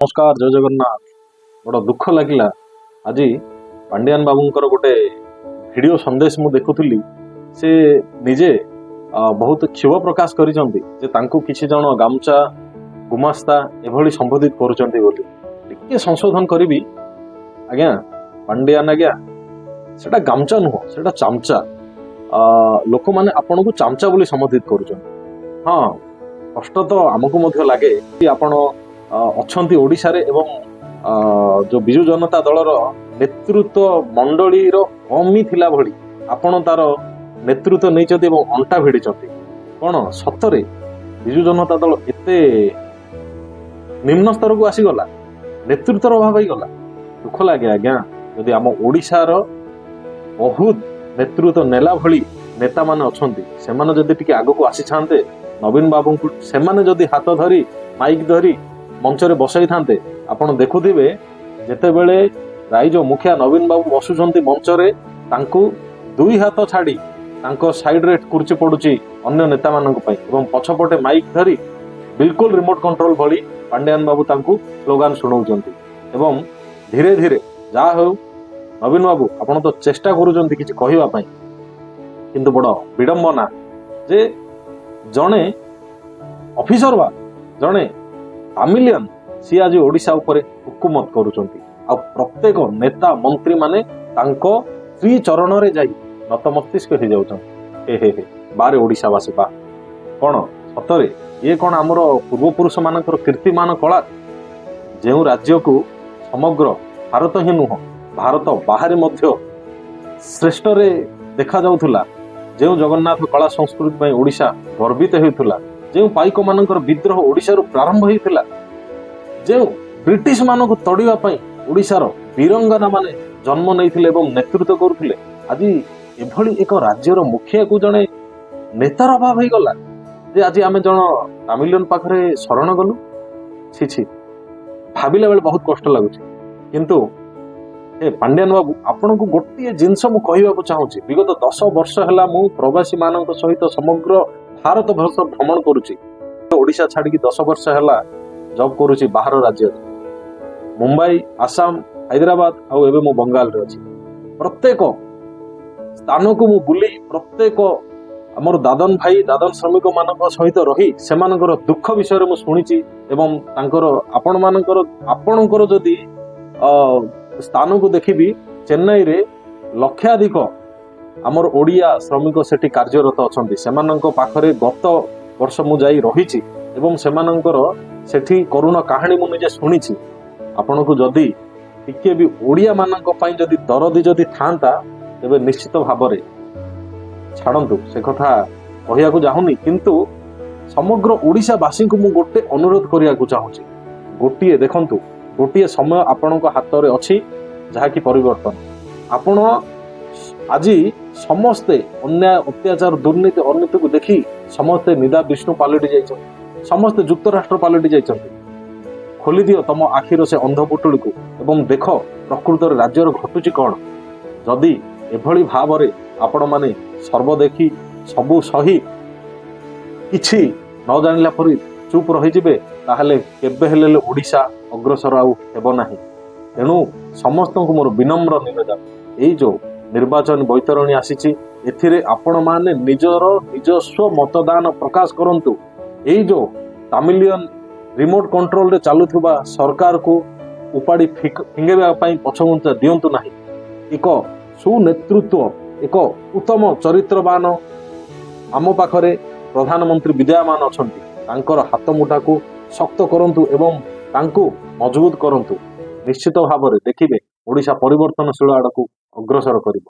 नमस्कार जय जगन्नाथ। बड़ा दुख लगिला आज पांडियान बाबूंकर गोटे वीडियो संदेश मु देखुली से निजे बहुत क्षोभ प्रकाश करिसंती जे तांको किछि जण गामचा गुमास्ता एभली संबोधित करूचंती बोली टिके संशोधन करिवि आज्ञा पांडियान आज्ञा सेटा गामचा नुह सेटा चामचा लोक माने आपन को चामचा बोली संबोधित करूचंती। हाँ कष्ट तो आमको मध्य लागे कि आपण अछंती ओडिशा रे एवं जो बिजु जनता दलर नेतृत्व मंडली कमी थिला भली आपण तार नेतृत्व नहीं एवं अंटा भिड़ी कौन सतरे बिजु जनता दल एते निम्न स्तर को आसीगला नेतृत्वर अभाव हो गला। दुख लगे आज्ञा यदि आम ओडिशार बहुत नेतृत्व नेला भली नेता माने अछंती सेमाने जदि टिके आगो को आसी छांते नवीन बाबू को सेमाने जदि हाथ धरी माइक धरी मंचरे बसई थांते आपण देखुथिबे जेतेबेले राइज मुखिया नवीन बाबू बसुचंती मंचरे तांको दुई हाथ छाड़ी तांको साइड रे कुर्ची पडुची अन्य नेता मानक पई एवं पछपटे माइक धरी बिल्कुल रिमोट कंट्रोल भली पांड्यान बाबू तांको स्लोगान सुनाउचंती एवं धीरे धीरे जा हो नवीन बाबू आपण तो चेष्टा करूचंती किछि कहिबा पई किंतु बड़ विडंबना जे जणे ऑफिसर बा जणे तामिलियन सी आज ओडिशा उपरे हुकुमत करूचंती आ प्रत्येक नेता मंत्री माने तांको श्री चरण रे जाई नतमस्तिष्क हो जाउछन। हे बारे ओडिशावासी बा कोन सतरे ये कोन हमर पूर्व पुरुष मानकर कीर्तिमान कला जेउ राज्य को समग्र भारत ही नुह भारत बाहर मध्य श्रेष्ठ रे देखा जाउथुला जेउ जगन्नाथ कला संस्कृति पई ओडिशा गर्वित हेउथुला जो पाइक मानकर विद्रोह ओडिशा रु प्रारंभ होइथिला जो ब्रिटिश मानक तड़िबा पई ओडिशार वीरंगना माने जन्म नैथिले एवं नेतृत्व करुथिले आज एभली एक राज्यर मुखिया को जणे नेतार अभाव हो गला जे आज आमे जण तामिलियन पाखरे शरण गलु छी छी भाबिला बेले बहुत कष्ट लागुची। किंतु ए पांड्यान बाबू आपण को गोटे जिनस मु कहिबा को चाहूची विगत 10 वर्ष हला मु प्रवासी मानक सहित समग्र भारत वर्ष भ्रमण करुची ओडिशा छाड़ी 10 वर्ष हला जॉब करुची बाहर राज्य मुंबई आसाम हैदराबाद आउ एबे मु बंगाल रे अछि प्रत्येक स्थान को मु बुली प्रत्येक हमर दादन भाई दादन श्रमिक मानक सहित रही सेमानकर दुख विषय मु सुनिची एवं तांकर आपणकर जदि स्थान को देखिबी चेन्नई रे लक्षाधिक आमर ओडिया श्रमिक सेठी कार्यरत अछंती सेमानंक पाखरे गत वर्ष मु जाई रहिछि एवं सेमानंकर सेठी करुण कहानी मु निजे सुनिछि। आपण को जदि टिके भी ओडिया मानक पई जदि दरदी जदि थांता तबे निश्चित भाबरे छाड़ंतु से कथा कहिया को जाहुनी किंतु समग्र ओडिशा वासी को मु गोटे अनुरोध करिया को चाहूछि गोटिए देखंतु गोटिए समय आपणक हाथ रे अछि जहा कि परिवर्तन आपण आज समस्ते अन्याय अत्याचार दुर्नीति अनिति को देखी समस्ते निदा विष्णु पालटि जाइछन समस्ते युक्त राष्ट्र पालटि जाइछन खोली दियो तम आखिर से अंध पुटुड़ी को एवं देख प्रकृत राज्यर घटुची कौन जदि एभली भाव रे आपण माने सर्व देखी सबु सही किछि न जानिला परि चुप रही जिबे ताहले केबे हेले ओडिशा अग्रसर आउ हेबो नाही। तेणु समस्त को मोर विनम्र निवेदन एई जो निर्वाचन बैतरणी आसीची एथिरे आपण माने निजर निजस्व मतदान प्रकाश करंतु एई जो तामिलियन रिमोट कंट्रोल रे चालुथुबा सरकार को उपाड़ी फिंगेबा पई पछगुंचा दियंतु नाही। एक सुनेतृत्व एक उत्तम चरित्रवान आम पाखरे प्रधानमंत्री विद्यमान अछंती तांकर हाथ मुठा को शक्त करंतु एवं तांको मजबूत करंतु निश्चित भाव में देखिबे ओडिशा परिवर्तनशील आड़ को अग्रसर करिब।